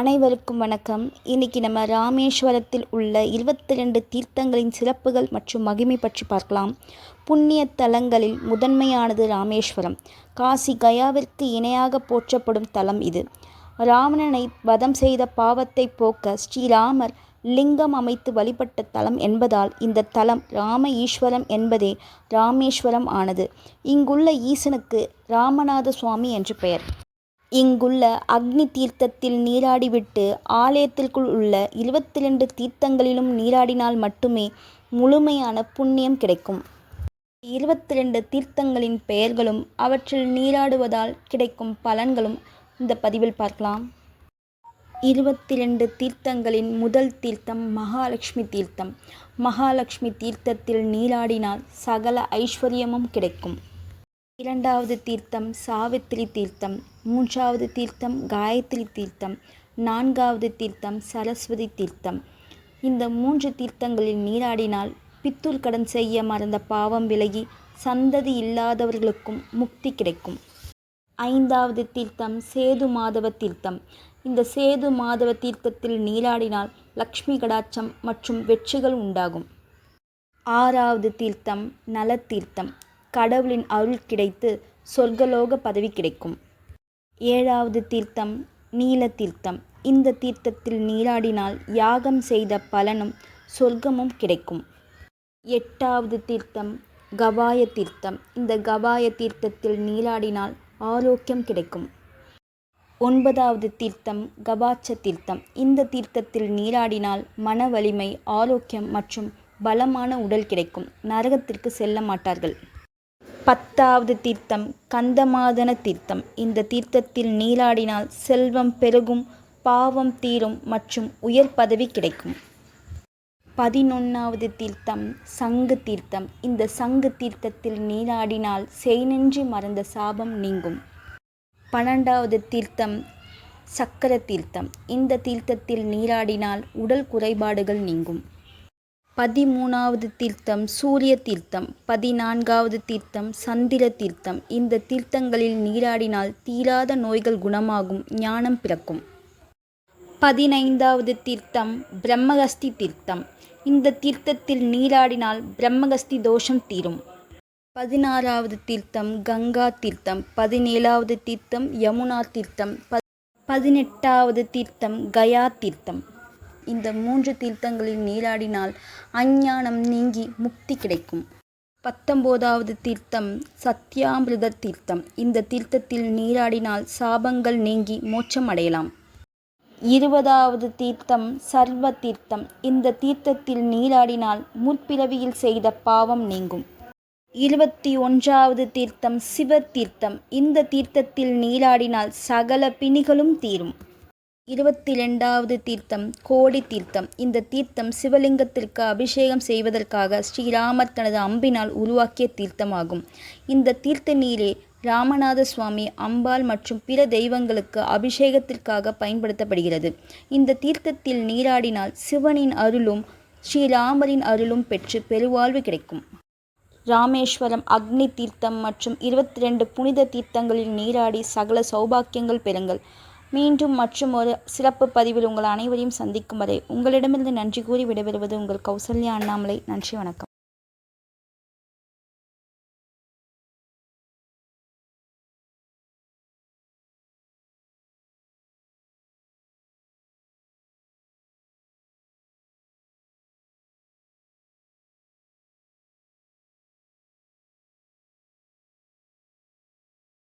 அனைவருக்கும் வணக்கம். இன்னைக்கு நம்ம ராமேஸ்வரத்தில் உள்ள 22 தீர்த்தங்களின் சிறப்புகள் மற்றும் மகிமை பற்றி பார்க்கலாம். புண்ணிய தலங்களில் முதன்மையானது ராமேஸ்வரம். காசி கயாவிற்கு இணையாக போற்றப்படும் தலம் இது. ராவணனை வதம் செய்த பாவத்தை போக்க ஸ்ரீராமர் லிங்கம் அமைத்து வழிபட்ட தலம் என்பதால் இந்த தலம் ராம ஈஸ்வரம் என்பதே ராமேஸ்வரம் ஆனது. இங்குள்ள ஈசனுக்கு ராமநாத சுவாமி என்று பெயர். இங்குள்ள அக்னி தீர்த்தத்தில் நீராடிவிட்டு ஆலயத்திற்குள் உள்ள 22 தீர்த்தங்களிலும் நீராடினால் மட்டுமே முழுமையான புண்ணியம் கிடைக்கும். 22 தீர்த்தங்களின் பெயர்களும் அவற்றில் நீராடுவதால் கிடைக்கும் பலன்களும் இந்த பதிவில் பார்க்கலாம். 22 தீர்த்தங்களின் முதல் தீர்த்தம் மகாலட்சுமி தீர்த்தம். மகாலட்சுமி தீர்த்தத்தில் நீராடினால் சகல ஐஸ்வர்யமும் கிடைக்கும். இரண்டாவது தீர்த்தம் சாவித்திரி தீர்த்தம். மூன்றாவது தீர்த்தம் காயத்ரி தீர்த்தம். நான்காவது தீர்த்தம் சரஸ்வதி தீர்த்தம். இந்த 3 தீர்த்தங்களில் நீராடினால் பித்துர் கடன் செய்ய மறந்த பாவம் விலகி சந்ததி இல்லாதவர்களுக்கும் முக்தி கிடைக்கும். ஐந்தாவது தீர்த்தம் சேது மாதவ தீர்த்தம். இந்த சேது மாதவ தீர்த்தத்தில் நீராடினால் லக்ஷ்மி கடாட்சம் மற்றும் வெற்றிகள் உண்டாகும். ஆறாவது தீர்த்தம் நல தீர்த்தம். கடவுளின் அருள் கிடைத்து சொர்க்கலோக பதவி கிடைக்கும். ஏழாவது தீர்த்தம் நீல தீர்த்தம். இந்த தீர்த்தத்தில் நீராடினால் யாகம் செய்த பலனும் சொர்க்கமும் கிடைக்கும். எட்டாவது தீர்த்தம் கபாய தீர்த்தம். இந்த கபாய தீர்த்தத்தில் நீராடினால் ஆரோக்கியம் கிடைக்கும். ஒன்பதாவது தீர்த்தம் கபாட்ச தீர்த்தம். இந்த தீர்த்தத்தில் நீராடினால் மன வலிமை, ஆரோக்கியம் மற்றும் பலமான உடல் கிடைக்கும். நரகத்திற்கு செல்ல மாட்டார்கள். 10வது தீர்த்தம் கந்தமாதன தீர்த்தம். இந்த தீர்த்தத்தில் நீராடினால் செல்வம் பெருகும், பாவம் தீரும் மற்றும் உயர் பதவி கிடைக்கும். 11வது தீர்த்தம் சங்கு தீர்த்தம். இந்த சங்கு தீர்த்தத்தில் நீராடினால் செய்நென்றி மறந்த சாபம் நீங்கும். 12வது தீர்த்தம் சக்கர தீர்த்தம். இந்த தீர்த்தத்தில் நீராடினால் உடல் குறைபாடுகள் நீங்கும். 13வது தீர்த்தம் சூரிய தீர்த்தம். 14வது தீர்த்தம் சந்திர தீர்த்தம். இந்த தீர்த்தங்களில் நீராடினால் தீராத நோய்கள் குணமாகும், ஞானம் பிறக்கும். 15வது தீர்த்தம் பிரம்மகஸ்தி தீர்த்தம். இந்த தீர்த்தத்தில் நீராடினால் பிரம்மகஸ்தி தோஷம் தீரும். 16வது தீர்த்தம் கங்கா தீர்த்தம். 17வது தீர்த்தம் யமுனா தீர்த்தம். 18வது தீர்த்தம் கயா தீர்த்தம். இந்த 3 தீர்த்தங்களில் நீராடினால் அஞ்ஞானம் நீங்கி முக்தி கிடைக்கும். 19வது தீர்த்தம் சத்யாமிருத தீர்த்தம். இந்த தீர்த்தத்தில் நீராடினால் சாபங்கள் நீங்கி மோட்சம் அடையலாம். 20வது தீர்த்தம் சர்வ தீர்த்தம். இந்த தீர்த்தத்தில் நீராடினால் முற்பிறவியில் செய்த பாவம் நீங்கும். 21வது தீர்த்தம் சிவ தீர்த்தம். இந்த தீர்த்தத்தில் நீராடினால் சகல பிணிகளும் தீரும். 22வது தீர்த்தம் கோடி தீர்த்தம். இந்த தீர்த்தம் சிவலிங்கத்திற்கு அபிஷேகம் செய்வதற்காக ஸ்ரீராமர் தனது அம்பினால் உருவாக்கிய தீர்த்தமாகும். இந்த தீர்த்த நீரே ராமநாத சுவாமி, அம்பாள் மற்றும் பிற தெய்வங்களுக்கு அபிஷேகத்திற்காக பயன்படுத்தப்படுகிறது. இந்த தீர்த்தத்தில் நீராடினால் சிவனின் அருளும் ஸ்ரீராமரின் அருளும் பெற்று பெருவாழ்வு கிடைக்கும். ராமேஸ்வரம் அக்னி தீர்த்தம் மற்றும் 22 புனித தீர்த்தங்களில் நீராடி சகல சௌபாக்கியங்கள் பெறுங்கள். மீண்டும் மற்றும் ஒரு சிறப்பு பதிவில் உங்கள் அனைவரையும் சந்திக்கும் வரை உங்களிடமிருந்து நன்றி கூறி விடைபெறுவது உங்கள் கௌசல்யா அண்ணாமலை. நன்றி, வணக்கம்.